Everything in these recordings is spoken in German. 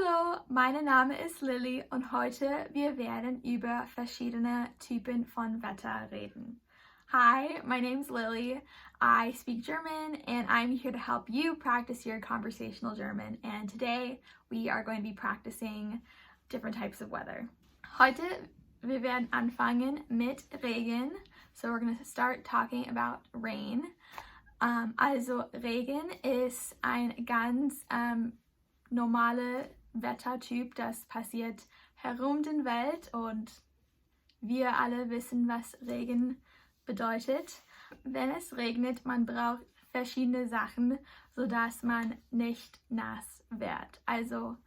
Hallo, mein Name ist Lilly und heute wir werden über verschiedene Typen von Wetter reden. Hi, my name's Lilly. I speak German and I'm here to help you practice your conversational German. And today we are going to be practicing different types of weather. Heute wir werden anfangen mit Regen. So we're going to start talking about rain. Also Regen ist ein ganz normale Wettertyp, das passiert herum den Welt und wir alle wissen, was Regen bedeutet. Wenn es regnet, man braucht verschiedene Sachen, sodass man nicht nass wird. Also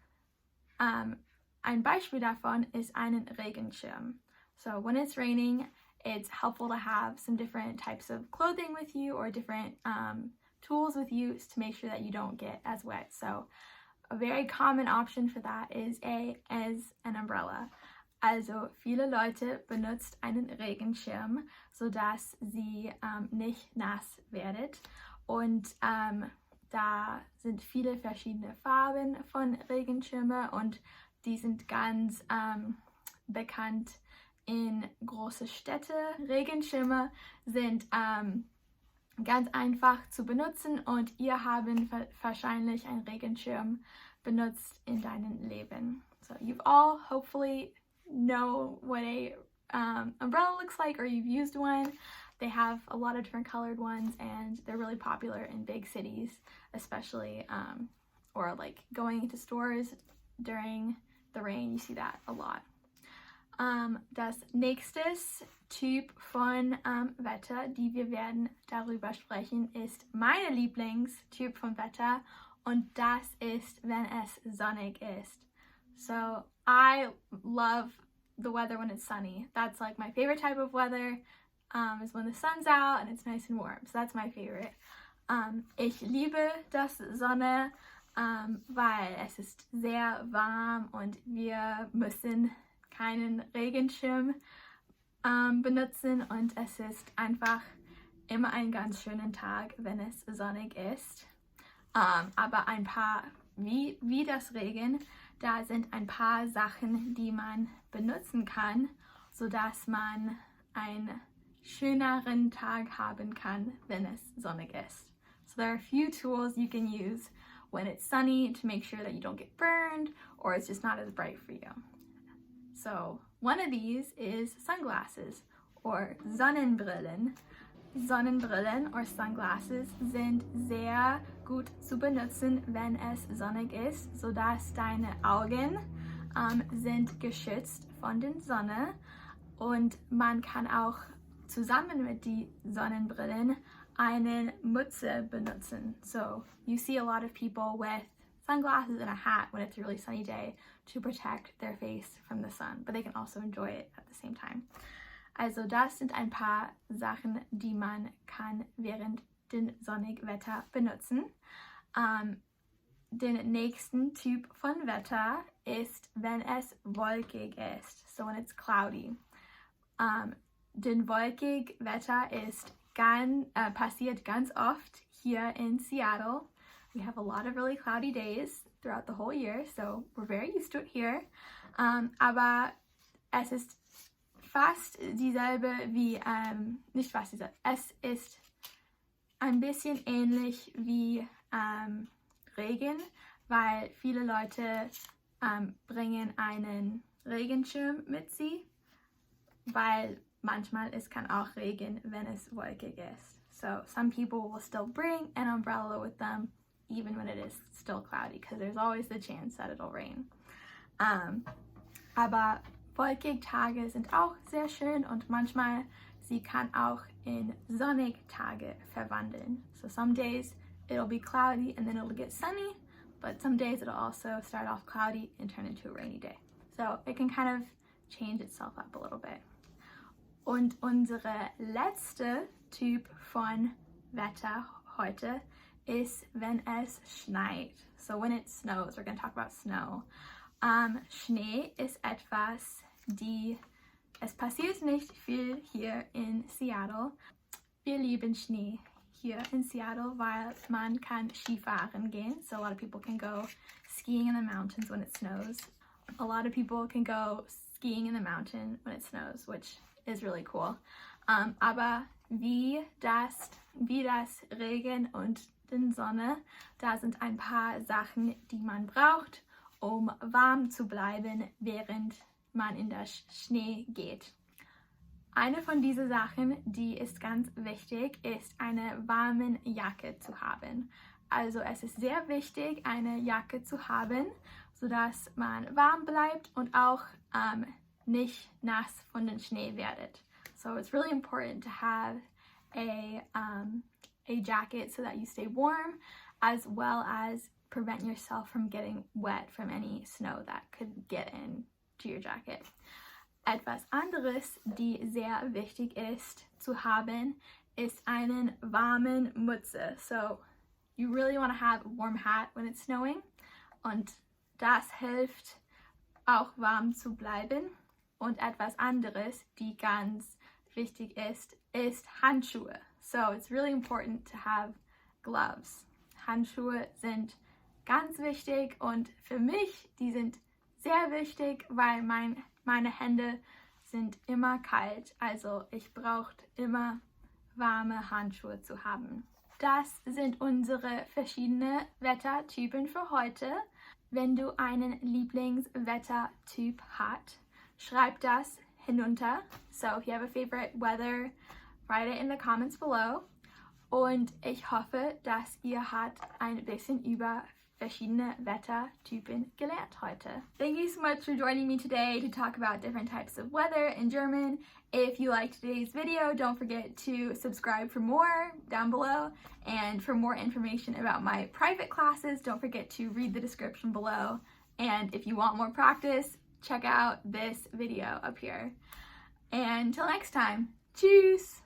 ein Beispiel davon ist einen Regenschirm. So when it's raining, it's helpful to have some different types of clothing with you or different tools with you to make sure that you don't get as wet. So a very common option for that is an umbrella. Also viele Leute benutzt einen Regenschirm, sodass sie nicht nass werdet. Und da sind viele verschiedene Farben von Regenschirmen und die sind ganz bekannt in große Städte. Regenschirme sind ganz einfach zu benutzen und ihr habt wahrscheinlich einen Regenschirm benutzt in deinem Leben. So you've all hopefully know what a umbrella looks like, or you've used one. They have a lot of different colored ones and they're really popular in big cities, especially or like going into stores during the rain. You see that a lot. Das nächste Typ von Wetter, die wir werden darüber sprechen, ist meine Lieblingstyp von Wetter und das ist, wenn es sonnig ist. So I love the weather when it's sunny. That's like my favorite type of weather is when the sun's out and it's nice and warm. So that's my favorite. Ich liebe das Sonne, weil es ist sehr warm und wir müssen keinen Regenschirm benutzen und es ist einfach immer ein ganz schöner Tag, wenn es sonnig ist. Aber ein paar, wie das Regen, da sind ein paar Sachen, die man benutzen kann, sodass man einen schöneren Tag haben kann, wenn es sonnig ist. So there are a few tools you can use when it's sunny to make sure that you don't get burned or it's just not as bright for you. So one of these is sunglasses or Sonnenbrillen. Sonnenbrillen or sunglasses sind sehr gut zu benutzen, wenn es sonnig ist, sodass deine Augen sind geschützt von der Sonne und man kann auch zusammen mit den Sonnenbrillen eine Mütze benutzen. So you see a lot of people with sunglasses and a hat when it's a really sunny day to protect their face from the sun, but they can also enjoy it at the same time. Also das sind ein paar Sachen, die man kann während dem sonnigen Wetter benutzen. Den nächsten Typ von Wetter ist, wenn es wolkig ist, so when it's cloudy. Den wolkig Wetter ist passiert ganz oft hier in Seattle. We have a lot of really cloudy days throughout the whole year, so we're very used to it here. Aber es ist fast dieselbe wie, nicht fast dieselbe, es ist ein bisschen ähnlich wie Regen, weil viele Leute bringen einen Regenschirm mit sie, weil manchmal es kann auch regnen, wenn es wolkig ist. So some people will still bring an umbrella with them even when it is still cloudy, because there's always the chance that it'll rain. Aber wolkige Tage sind auch sehr schön und manchmal sie kann auch in sonnige Tage verwandeln. So some days it'll be cloudy and then it'll get sunny, but some days it'll also start off cloudy and turn into a rainy day. So it can kind of change itself up a little bit. Und unsere letzte Typ von Wetter heute ist, wenn es schneit. So when it snows, we're going to talk about snow. Schnee ist etwas, es passiert nicht viel hier in Seattle. Wir lieben Schnee hier in Seattle, weil man kann Skifahren gehen. So a lot of people can go skiing in the mountains when it snows. A lot of people can go skiing in the mountain when it snows, which is really cool. Aber wie das Regen und die Sonne, da sind ein paar Sachen, die man braucht, um warm zu bleiben, während man in den Schnee geht. Eine von diesen Sachen, die ist ganz wichtig, ist eine warme Jacke zu haben. Also es ist sehr wichtig, eine Jacke zu haben, sodass man warm bleibt und auch nicht nass von dem Schnee werdet. So it's really important to have a jacket so that you stay warm, as well as prevent yourself from getting wet from any snow that could get into your jacket. Etwas anderes, die sehr wichtig ist zu haben, ist einen warmen Mütze. So you really want to have a warm hat when it's snowing, und das hilft auch warm zu bleiben. Und etwas anderes, die ganz wichtig ist Handschuhe. So it's really important to have gloves. Handschuhe sind ganz wichtig, und für mich, die sind sehr wichtig, weil meine Hände sind immer kalt. Also ich brauche immer warme Handschuhe zu haben. Das sind unsere verschiedenen Wettertypen für heute. Wenn du einen Lieblingswettertyp hast, schreib das hinunter. So if you have a favorite weather, write it in the comments below. Und ich hoffe, dass ihr habt ein bisschen über verschiedene Wettertypen gelernt heute. Thank you so much for joining me today to talk about different types of weather in German. If you liked today's video, don't forget to subscribe for more down below. And for more information about my private classes, don't forget to read the description below. And if you want more practice, check out this video up here. And until next time, tschüss!